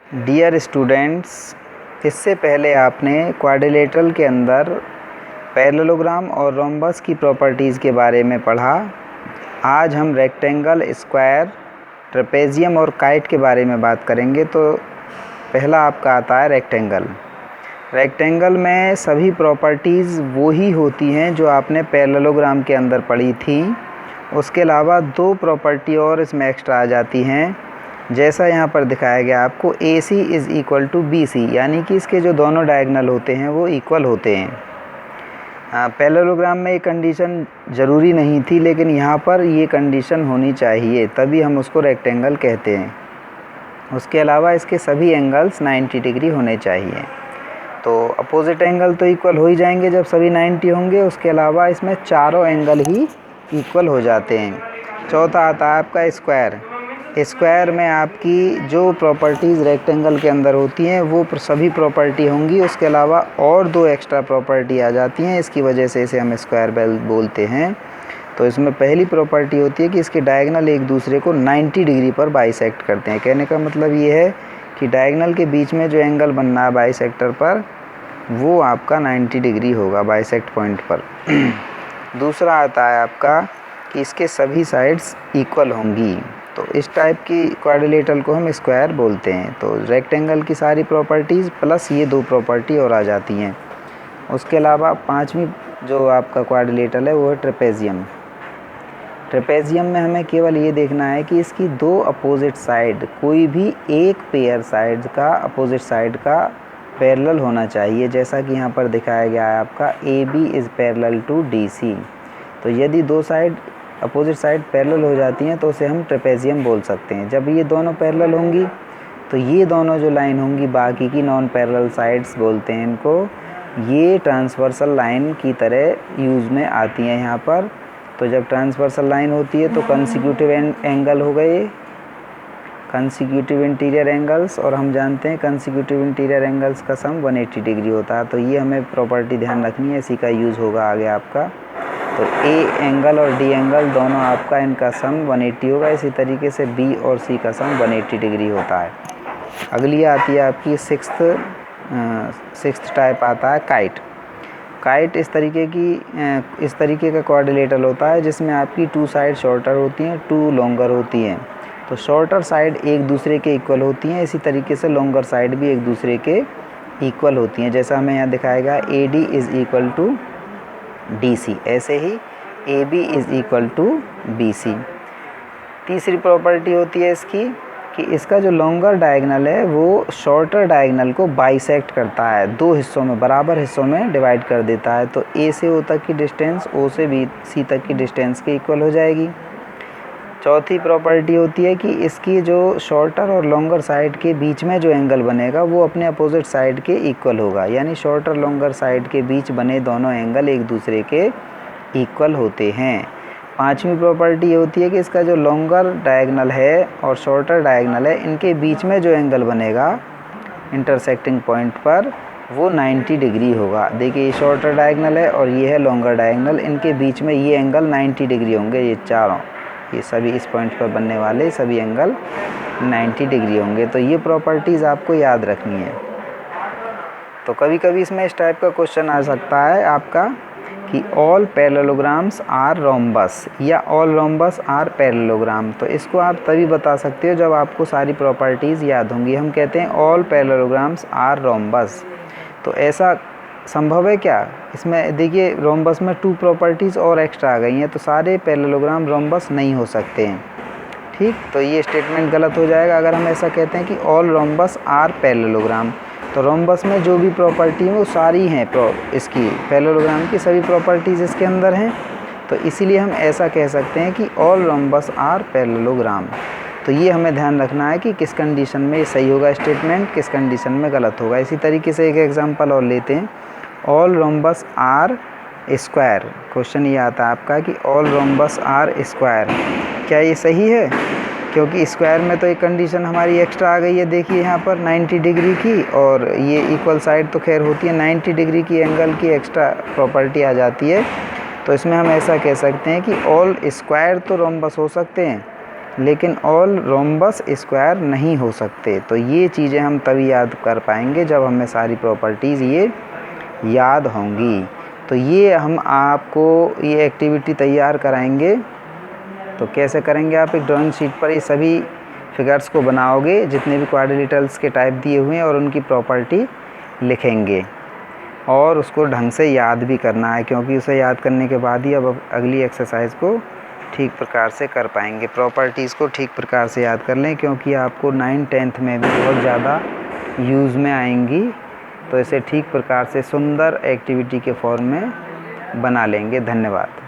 Dear students, इससे पहले आपने क्वाड्रिलेटरल के अंदर पैरेललोग्राम और रोम्बस की प्रॉपर्टीज़ के बारे में पढ़ा। आज हम रेक्टेंगल, स्क्वायर, ट्रेपेजियम और काइट के बारे में बात करेंगे। तो पहला आपका आता है रेक्टेंगल। रेक्टेंगल में सभी प्रॉपर्टीज़ वो ही होती हैं जो आपने पैरेललोग्राम के अंदर पढ़ी थी। उसके अलावा दो प्रॉपर्टी और इसमें एक्स्ट्रा आ जाती हैं, जैसा यहाँ पर दिखाया गया आपको AC is equal to BC, यानी कि इसके जो दोनों डायगनल होते हैं वो इक्वल होते हैं। पैरेललोग्राम में ये कंडीशन ज़रूरी नहीं थी, लेकिन यहाँ पर ये कंडीशन होनी चाहिए, तभी हम उसको रेक्टेंगल कहते हैं। उसके अलावा इसके सभी एंगल्स 90 डिग्री होने चाहिए। तो अपोजिट एंगल तो इक्वल हो ही जाएंगे जब सभी 90 होंगे। उसके अलावा इसमें चारों एंगल ही इक्वल हो जाते हैं। चौथा आता है आपका स्क्वायर। स्क्वायर में आपकी जो प्रॉपर्टीज़ रेक्टेंगल के अंदर होती हैं वो सभी प्रॉपर्टी होंगी। उसके अलावा और दो एक्स्ट्रा प्रॉपर्टी आ जाती हैं, इसकी वजह से इसे हम स्क्वायर बोलते हैं। तो इसमें पहली प्रॉपर्टी होती है कि इसके डायगनल एक दूसरे को 90 डिग्री पर बाइसेक्ट करते हैं। कहने का मतलब ये है कि डायगनल के बीच में जो एंगल बनना है बाइसेक्टर पर, वो आपका 90 डिग्री होगा बाइसेक्ट पॉइंट पर। दूसरा आता है आपका कि इसके सभी साइड्स इक्वल होंगी। तो इस टाइप की क्वाड्रिलेटरल को हम स्क्वायर बोलते हैं। तो रेक्टेंगल की सारी प्रॉपर्टीज़ प्लस ये दो प्रॉपर्टी और आ जाती हैं। उसके अलावा पांचवी जो आपका क्वाड्रिलेटरल है वो है ट्रेपेजियम। ट्रेपेजियम में हमें केवल ये देखना है कि इसकी दो अपोजिट साइड, कोई भी एक पेयर साइड का अपोजिट साइड का पैरेलल होना चाहिए, जैसा कि यहाँ पर दिखाया गया है आपका AB is parallel to DC। तो यदि दो साइड अपोजिट साइड पैरेलल हो जाती हैं तो उसे हम ट्रेपेजियम बोल सकते हैं। जब ये दोनों पैरेलल होंगी तो ये दोनों जो लाइन होंगी, बाकी की नॉन पैरेलल साइड्स बोलते हैं इनको, ये ट्रांसवर्सल लाइन की तरह यूज़ में आती हैं यहाँ पर। तो जब ट्रांसवर्सल लाइन होती है तो कंसेक्यूटिव एंगल हो गए, कंसेक्यूटिव इंटीरियर एंगल्स, और हम जानते हैं कंसेक्यूटिव इंटीरियर एंगल्स का सम 180 डिग्री होता है। तो ये हमें प्रॉपर्टी ध्यान रखनी है, इसी का यूज़ होगा आगे आपका। तो A एंगल और D एंगल दोनों आपका इनका सम 180 होगा। इसी तरीके से B और C का सम 180 डिग्री होता है। अगली आती है आपकी सिक्स्थ टाइप आता है काइट। काइट इस तरीके का क्वाड्रिलेटरल होता है जिसमें आपकी टू साइड शॉर्टर होती हैं, टू लॉन्गर होती हैं। तो शॉर्टर साइड एक दूसरे के इक्वल होती हैं, इसी तरीके से लॉन्गर साइड भी एक दूसरे के इक्वल होती हैं। जैसा हमें यहाँ दिखाएगा AD is equal to DC, ऐसे ही AB is equal to BC। तीसरी प्रॉपर्टी होती है इसकी कि इसका जो लॉन्गर डायगनल है वो शॉर्टर डायगनल को बाइसेक्ट करता है, दो हिस्सों में, बराबर हिस्सों में डिवाइड कर देता है। तो A से O तक की डिस्टेंस O से BC तक की डिस्टेंस के इक्वल हो जाएगी। चौथी प्रॉपर्टी होती है कि इसकी जो शॉर्टर और लॉन्गर साइड के बीच में जो एंगल बनेगा वो अपने अपोजिट साइड के इक्वल होगा, यानी शॉर्टर लॉन्गर साइड के बीच बने दोनों एंगल एक दूसरे के इक्वल होते हैं। पांचवी प्रॉपर्टी ये होती है कि इसका जो लॉन्गर डायगनल है और शॉर्टर डायगनल है, इनके बीच में जो एंगल बनेगा इंटरसेक्टिंग पॉइंट पर, वो 90 डिग्री होगा। देखिए ये शॉर्टर डायगनल है और ये है लॉन्गर डायगनल, इनके बीच में ये एंगल 90 डिग्री होंगे। ये चारों, ये सभी इस पॉइंट पर बनने वाले सभी एंगल 90 डिग्री होंगे। तो ये प्रॉपर्टीज़ आपको याद रखनी है। तो कभी कभी इसमें इस टाइप का क्वेश्चन आ सकता है आपका कि ऑल पैरेललोग्राम्स आर रोम्बस या ऑल रोम्बस आर पैरेललोग्राम। तो इसको आप तभी बता सकते हो जब आपको सारी प्रॉपर्टीज़ याद होंगी। हम कहते हैं ऑल पैरेललोग्राम्स आर रोम्बस। तो ऐसा संभव है क्या? इसमें देखिए रोम्बस में टू प्रॉपर्टीज़ और एक्स्ट्रा आ गई हैं, तो सारे पैरेललोग्राम रोम्बस नहीं हो सकते हैं। ठीक, तो ये स्टेटमेंट गलत हो जाएगा अगर हम ऐसा कहते हैं कि ऑल रोम्बस आर पैरेललोग्राम। तो रोम्बस में जो भी प्रॉपर्टी है वो सारी हैं, इसकी पैरेललोग्राम की सभी प्रॉपर्टीज़ इसके अंदर हैं। तो इसीलिए हम ऐसा कह सकते हैं कि ऑल रोम्बस आर पैरेललोग्राम। तो ये हमें ध्यान रखना है कि किस कंडीशन में सही होगा स्टेटमेंट, किस कंडीशन में गलत होगा। इसी तरीके से एक एग्जांपल और लेते हैं, all rhombus are square. Question ये आता है आपका कि ऑल रोम्बस आर स्क्वायर, क्या ये सही है? क्योंकि स्क्वायर में तो एक कंडीशन हमारी एक्स्ट्रा आ गई है। देखिए यहाँ पर 90 डिग्री की, और ये इक्वल साइड तो खैर होती है, 90 डिग्री की एंगल की एक्स्ट्रा प्रॉपर्टी आ जाती है। तो इसमें हम ऐसा कह सकते हैं कि ऑल स्क्वायर तो रोम्बस हो सकते हैं, लेकिन ऑल रोम्बस स्क्वायर नहीं हो सकते। तो ये चीज़ें हम तभी याद कर पाएंगे जब हमें सारी प्रॉपर्टीज़ ये याद होंगी। तो ये हम आपको ये एक्टिविटी तैयार कराएंगे। तो कैसे करेंगे, आप एक ड्राइंग शीट पर ये सभी फिगर्स को बनाओगे जितने भी क्वाड्रिलेटरल्स के टाइप दिए हुए हैं और उनकी प्रॉपर्टी लिखेंगे और उसको ढंग से याद भी करना है, क्योंकि उसे याद करने के बाद ही अब अगली एक्सरसाइज को ठीक प्रकार से कर पाएंगे। प्रॉपर्टीज़ को ठीक प्रकार से याद कर लें, क्योंकि आपको 9th-10th में भी बहुत ज़्यादा यूज़ में आएंगी। तो इसे ठीक प्रकार से सुंदर एक्टिविटी के फॉर्म में बना लेंगे। धन्यवाद।